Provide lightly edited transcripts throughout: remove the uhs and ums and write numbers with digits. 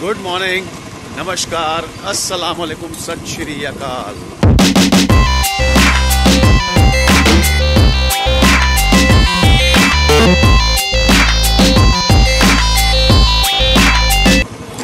Good morning, नमस्कार, अस्सलाम वालेकुम, सत श्री अकाल।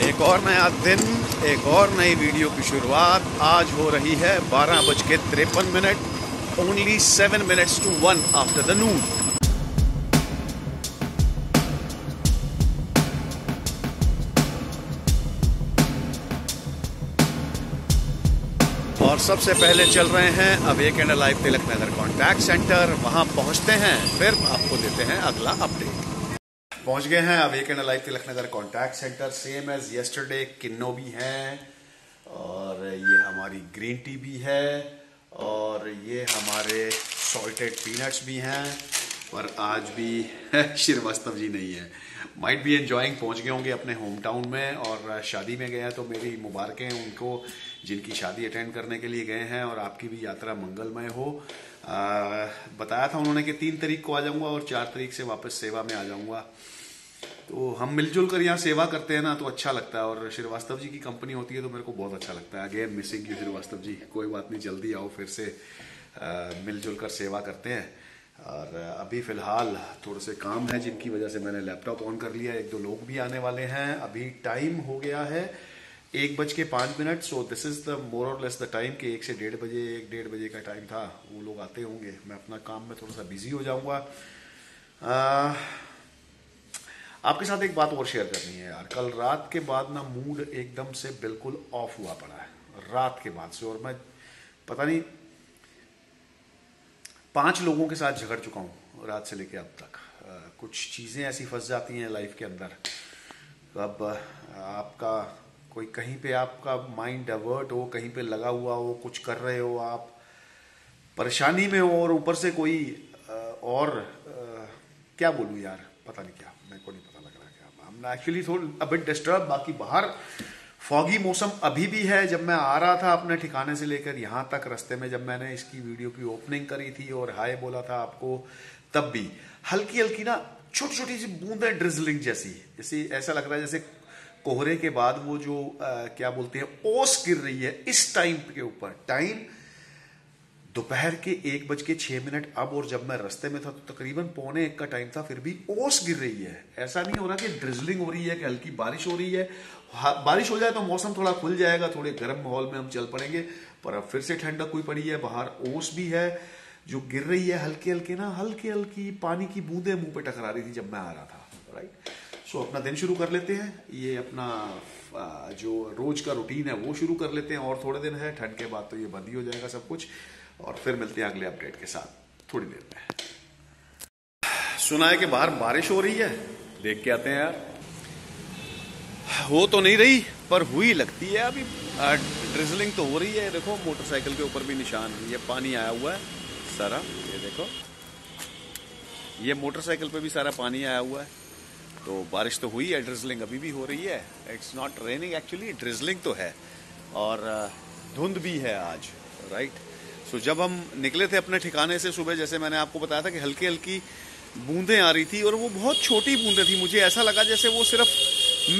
एक और नया दिन, एक और नई वीडियो की शुरुआत। आज हो रही है 12:53। Only 7 minutes to 1 after the noon. और सबसे पहले चल रहे हैं awake and alive Tilak Nagar contact centre. वहां पहुंचते हैं, फिर आपको देते हैं अगला अपडेट। पहुंच गए हैं awake and alive Tilak Nagar contact centre. Same as yesterday किन्नो भी हैं, और ये हमारी ग्रीन टी भी है, और ये हमारे सॉल्टेड पीनट्स भी हैं। पर आज भी श्रीवास्तव जी नहीं है। माइट बी एंजॉइंग, पहुंच गए होंगे अपने होम टाउन में और शादी में गए हैं। तो मेरी मुबारकें उनको जिनकी शादी अटेंड करने के लिए गए हैं, और आपकी भी यात्रा मंगलमय हो। बताया था उन्होंने कि 3 तारीख को आ जाऊंगा और 4 तारीख से वापस सेवा में आ जाऊंगा। तो हम मिलजुल कर यहाँ सेवा करते हैं ना, तो अच्छा लगता है। और श्रीवास्तव जी की कंपनी होती है तो मेरे को बहुत अच्छा लगता है। Again missing you Srivastava ji. कोई बात नहीं, जल्दी आओ, फिर से मिलजुल कर सेवा करते हैं। और अभी फ़िलहाल थोड़े से काम है जिनकी वजह से मैंने लैपटॉप ऑन कर लिया। 1-2 लोग भी आने वाले हैं। अभी टाइम हो गया है 1:05। So this is the more और लेस द टाइम कि 1 से 1:30 बजे, 1-1:30 बजे का टाइम था। वो लोग आते होंगे, मैं अपना काम में थोड़ा सा बिजी हो जाऊंगा। आपके साथ एक बात और शेयर करनी है यार। कल रात के बाद ना मूड एकदम से बिल्कुल ऑफ हुआ पड़ा है रात के बाद से। और मैं पता नहीं 5 लोगों के साथ झगड़ चुका हूँ रात से लेके अब तक। कुछ चीज़ें ऐसी फंस जाती हैं लाइफ के अंदर। अब आपका कोई कहीं पे आपका माइंड डाइवर्ट हो, कहीं पे लगा हुआ हो, कुछ कर रहे हो, आप परेशानी में हो, और ऊपर से कोई क्या बोलूँ यार, पता नहीं क्या, मेरे को नहीं पता लग रहा क्या। हम एक्चुअली थोड़ा अबिट डिस्टर्ब। बाकी बाहर फॉगी मौसम अभी भी है। जब मैं आ रहा था अपने ठिकाने से लेकर यहाँ तक, रास्ते में जब मैंने इसकी वीडियो की ओपनिंग करी थी और हाय बोला था आपको, तब भी हल्की हल्की ना छोटी छोटी सी बूंदें ड्रिजलिंग जैसे ऐसा लग रहा है जैसे कोहरे के बाद वो जो क्या बोलते हैं ओस गिर रही है इस टाइम के ऊपर। टाइम दोपहर के 1:06। अब और जब मैं रास्ते में था तो तकरीबन 12:45 का टाइम था, फिर भी ओस गिर रही है। ऐसा नहीं हो रहा कि ड्रिजलिंग हो रही है, कि हल्की बारिश हो रही है। बारिश हो जाए तो मौसम थोड़ा खुल जाएगा, थोड़े गर्म माहौल में हम चल पड़ेंगे। पर अब फिर से ठंडक हुई पड़ी है, बाहर ओस भी है जो गिर रही है हल्की हल्की ना, हल्की हल्की पानी की बूंदें मुंह पे टकरा रही थी जब मैं आ रहा था। राइट, सो अपना दिन शुरू कर लेते हैं। ये अपना जो रोज का रूटीन है वो शुरू कर लेते हैं। और थोड़े दिन है, ठंड के बाद तो ये बंद ही हो जाएगा सब कुछ। और फिर मिलते हैं अगले अपडेट के साथ थोड़ी देर में। सुना है कि बाहर बारिश हो रही है, देख के आते हैं यार। हो तो नहीं रही पर हुई लगती है। अभी ड्रिजलिंग तो हो रही है। देखो मोटरसाइकिल के ऊपर भी निशान, ये पानी आया हुआ है सारा। ये देखो, ये मोटरसाइकिल पे भी सारा पानी आया हुआ है। तो बारिश तो हुई है, ड्रिजलिंग अभी भी हो रही है। It's not raining actually, drizzling तो है। और धुंध भी है आज। राइट, सो जब हम निकले थे अपने ठिकाने से सुबह, जैसे मैंने आपको बताया था कि हल्की हल्की बूंदें आ रही थी, और वो बहुत छोटी बूंदें थी। मुझे ऐसा लगा जैसे वो सिर्फ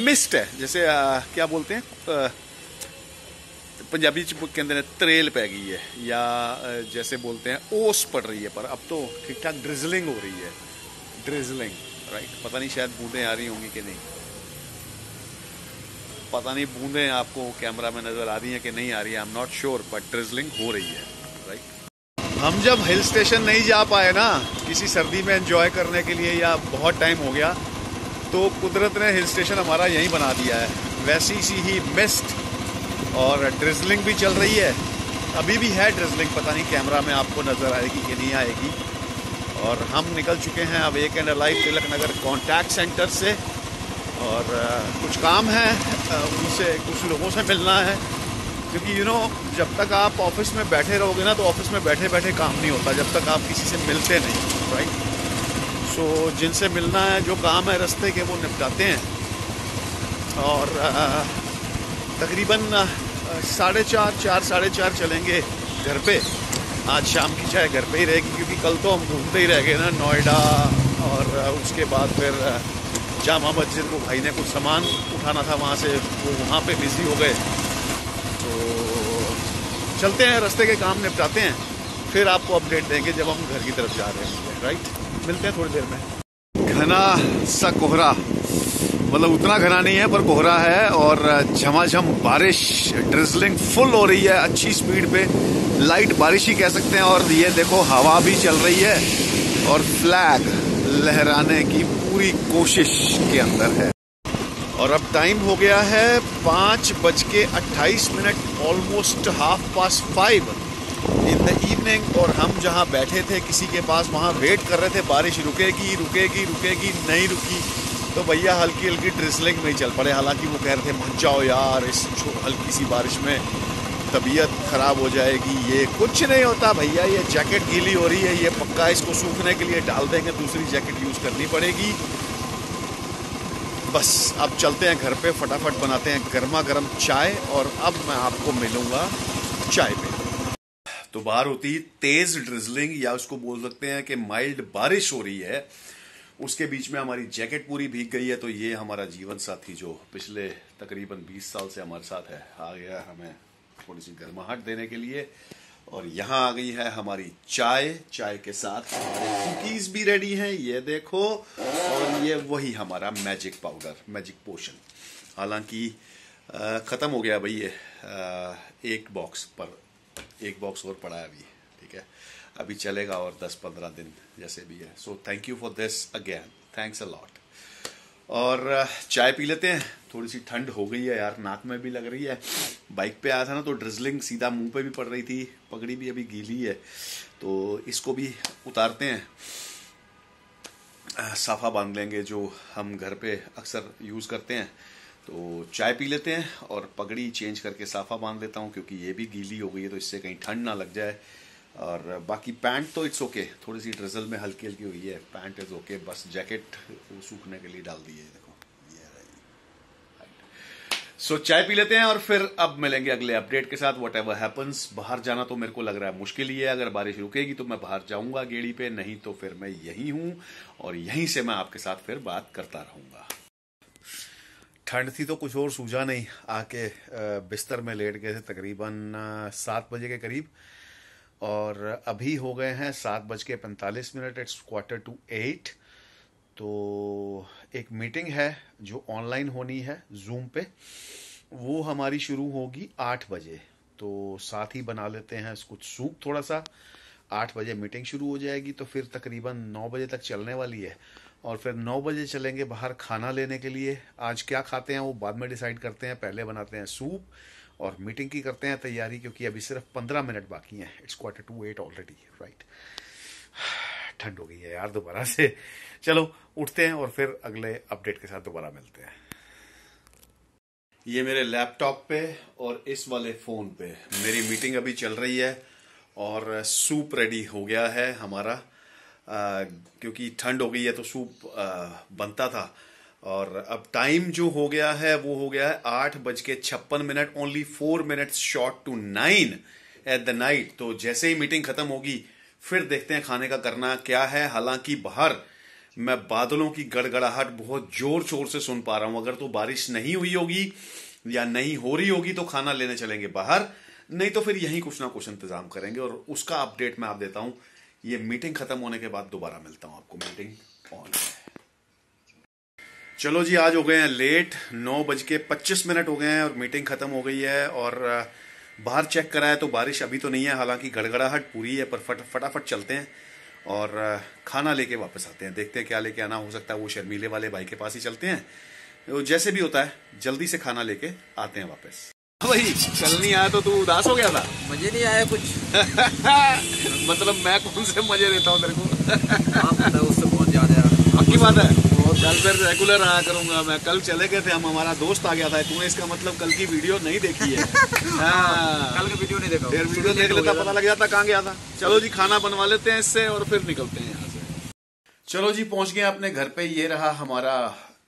मिस्ट है, जैसे क्या बोलते हैं पंजाबी के अंदर त्रेल पै गई है, या जैसे बोलते हैं ओस पड़ रही है। पर अब तो ठीक ठाक ड्रिजलिंग हो रही है। Drizzling, right. पता नहीं शायद बूंदें आ रही होंगी कि नहीं, पता नहीं बूंदें आपको कैमरा में नजर आ रही हैं कि नहीं आ रही है, I am not sure, but drizzling हो रही है। राइट, हम जब हिल स्टेशन नहीं जा पाए ना किसी सर्दी में एंजॉय करने के लिए, या बहुत टाइम हो गया, तो कुदरत ने हिल स्टेशन हमारा यहीं बना दिया है। वैसी सी ही मिस्ट और ड्रिजलिंग भी चल रही है। अभी भी है ड्रिजलिंग, पता नहीं कैमरा में आपको नजर आएगी कि नहीं आएगी। और हम निकल चुके हैं awake and alive Tilak Nagar contact centre से। और कुछ काम है, उनसे कुछ लोगों से मिलना है, क्योंकि जब तक आप ऑफिस में बैठे रहोगे ना, तो ऑफिस में बैठे बैठे काम नहीं होता जब तक आप किसी से मिलते नहीं। राइट, सो जिनसे मिलना है, जो काम है रास्ते के, वो निपटाते हैं। और तकरीबन 4:30, 4:30 चलेंगे घर पे। आज शाम की चाय घर पे ही रहेगी, क्योंकि कल तो हम घूमते ही रह गए ना, नोएडा, और उसके बाद फिर जामा मस्जिद को भाई ने कुछ सामान उठाना था वहाँ से, वो वहाँ पे बिजी हो गए। तो चलते हैं, रास्ते के काम निपटाते हैं, फिर आपको अपडेट देंगे जब हम घर की तरफ जा रहे हैं। राइट, मिलते हैं थोड़ी देर में। घना सा कोहरा, मतलब उतना घना नहीं है पर कोहरा है, और झमाझम बारिश, ड्रिजलिंग फुल हो रही है अच्छी स्पीड पे, लाइट बारिश ही कह सकते हैं। और ये देखो हवा भी चल रही है और फ्लैग लहराने की पूरी कोशिश के अंदर है। और अब टाइम हो गया है 5:28, ऑलमोस्ट 5:30 इन द इवनिंग। और हम जहाँ बैठे थे किसी के पास, वहाँ वेट कर रहे थे बारिश रुकेगी रुकेगी रुकेगी, नहीं रुकी। तो भैया हल्की हल्की ड्रिजलिंग में ही चल पड़े। हालांकि वो कह रहे थे मत जाओ यार, इस हल्की सी बारिश में तबीयत खराब हो जाएगी। ये कुछ नहीं होता भैया, ये जैकेट गीली हो रही है, ये पक्का इसको सूखने के लिए डाल देंगे, दूसरी जैकेट यूज करनी पड़ेगी। बस अब चलते हैं घर पे, फटाफट बनाते हैं गर्मा गर्म चाय, और अब मैं आपको मिलूंगा चाय पे। तो बाहर होती तेज ड्रिजलिंग, या उसको बोल सकते हैं कि माइल्ड बारिश हो रही है, उसके बीच में हमारी जैकेट पूरी भीग गई है। तो ये हमारा जीवन साथी जो पिछले तकरीबन 20 साल से हमारे साथ है, आ गया हमें थोड़ी सी गर्माहट देने के लिए। और यहाँ आ गई है हमारी चाय, चाय के साथ हमारे कुकीज भी रेडी हैं, ये देखो। और ये वही हमारा मैजिक पाउडर, मैजिक पोशन। हालांकि ख़त्म हो गया भाई ये, एक बॉक्स और पड़ा है अभी, ठीक है, अभी चलेगा और 10-15 दिन जैसे भी है। So thank you for this again, thanks a lot. और चाय पी लेते हैं, थोड़ी सी ठंड हो गई है यार, नाक में भी लग रही है। बाइक पे आया था ना तो ड्रिजलिंग सीधा मुंह पे भी पड़ रही थी, पगड़ी भी अभी गीली है, तो इसको भी उतारते हैं, साफा बांध लेंगे जो हम घर पे अक्सर यूज़ करते हैं। तो चाय पी लेते हैं और पगड़ी चेंज करके साफा बांध लेता हूँ, क्योंकि ये भी गीली हो गई है, तो इससे कहीं ठंड ना लग जाए। और बाकी पैंट तो इट्स ओके, थोड़ी सी ड्रिजल में हल्की हल्की हुई है, पैंट इज ओके, बस जैकेट सूखने के लिए डाल दी है, देखो ये रही। सो चाय पी लेते हैं और फिर अब मिलेंगे अगले अपडेट के साथ, वट एवर हैपन्स। बाहर जाना तो मेरे को लग रहा है मुश्किल ही है, अगर बारिश रुकेगी तो मैं बाहर जाऊंगा गेड़ी पे, नहीं तो फिर मैं यही हूं और यहीं से मैं आपके साथ फिर बात करता रहूंगा। ठंड थी तो कुछ और सूझा नहीं, आके बिस्तर में लेट गए थे तकरीबन 7 बजे के करीब, और अभी हो गए हैं 7:45, इट्स 7:45। तो एक मीटिंग है जो ऑनलाइन होनी है जूम पे, वो हमारी शुरू होगी 8 बजे। तो साथ ही बना लेते हैं कुछ सूप थोड़ा सा, 8 बजे मीटिंग शुरू हो जाएगी, तो फिर तकरीबन 9 बजे तक चलने वाली है। और फिर 9 बजे चलेंगे बाहर खाना लेने के लिए। आज क्या खाते हैं वो बाद में डिसाइड करते हैं, पहले बनाते हैं सूप और मीटिंग की करते हैं तैयारी, क्योंकि अभी सिर्फ 15 मिनट बाकी हैं। It's 7:45 already, right. ठंड हो गई है यार दोबारा से। चलो उठते हैं और फिर अगले अपडेट के साथ दोबारा मिलते हैं। ये मेरे लैपटॉप पे और इस वाले फोन पे मेरी मीटिंग अभी चल रही है, और सूप रेडी हो गया है हमारा, क्योंकि ठंड हो गई है तो सूप बनता था। और अब टाइम जो हो गया है वो हो गया है 8:56, only 4 minutes short to 9 at the night. तो जैसे ही मीटिंग खत्म होगी फिर देखते हैं खाने का करना क्या है। हालांकि बाहर मैं बादलों की गड़गड़ाहट बहुत जोर शोर से सुन पा रहा हूं। अगर तो बारिश नहीं हुई होगी या नहीं हो रही होगी तो खाना लेने चलेंगे बाहर, नहीं तो फिर यहीं कुछ ना कुछ इंतजाम करेंगे, और उसका अपडेट मैं आप देता हूं। ये मीटिंग खत्म होने के बाद दोबारा मिलता हूं आपको। मीटिंग ऑन है। चलो जी, आज हो गए हैं लेट, 9:25 हो गए हैं और मीटिंग खत्म हो गई है। और बाहर चेक कराया तो बारिश अभी तो नहीं है, हालांकि गड़गड़ाहट पूरी है, पर फटाफट चलते हैं और खाना लेके वापस आते हैं। देखते हैं क्या लेके आना, हो सकता है वो शर्मीले वाले भाई के पास ही चलते हैं, तो जैसे भी होता है जल्दी से खाना लेके आते हैं वापस। भाई कल नहीं आया तो तू उदास हो गया था? मजे नहीं आया कुछ। मतलब मैं कौन से मजे देता हूँ तेरे को? उससे बहुत ज्यादा पक्की बात है। कल फिर रेगुलर आया करूंगा मैं। कल चले गए थे हम, हमारा दोस्त आ गया था। तूने इसका मतलब कल की वीडियो नहीं देखी है? कल का वीडियो नहीं देखा। फिर वीडियो देख लेता, पता लग जाता कहाँ गया था। चलो जी, खाना बनवा लेते हैं इससे और फिर निकलते हैं यहाँ से। चलो जी, पहुंच गए अपने घर पे। ये रहा हमारा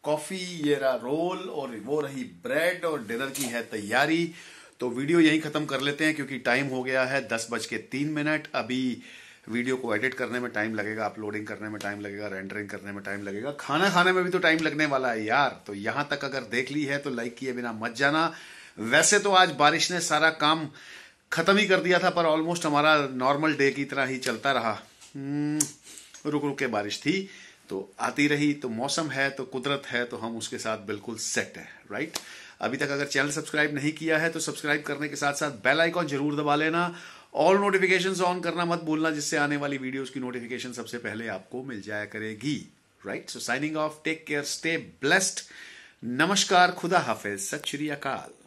कॉफी, ये रहा रोल, और वो रही ब्रेड, और डिनर की है तैयारी। तो वीडियो यहीं खत्म कर लेते हैं क्योंकि टाइम हो गया है 10:03। अभी वीडियो को एडिट करने में टाइम लगेगा, अपलोडिंग करने में टाइम लगेगा, रेंडरिंग करने में टाइम लगेगा, खाना खाने में भी तो टाइम लगने वाला है यार। तो यहां तक अगर देख ली है तो लाइक किए बिना मत जाना। वैसे तो आज बारिश ने सारा काम खत्म ही कर दिया था, पर ऑलमोस्ट हमारा नॉर्मल डे की तरह ही चलता रहा। रुक रुक के बारिश थी तो आती रही, तो मौसम है तो कुदरत है, तो हम उसके साथ बिल्कुल सेट है, राइट। अभी तक अगर चैनल सब्सक्राइब नहीं किया है तो सब्सक्राइब करने के साथ साथ बेल आइकॉन जरूर दबा लेना, ऑल नोटिफिकेशंस ऑन करना मत भूलना, जिससे आने वाली वीडियोस की नोटिफिकेशन सबसे पहले आपको मिल जाया करेगी, right. So signing off, take care, stay blessed, नमस्कार, खुदा हाफिज, सत श्री अकाल।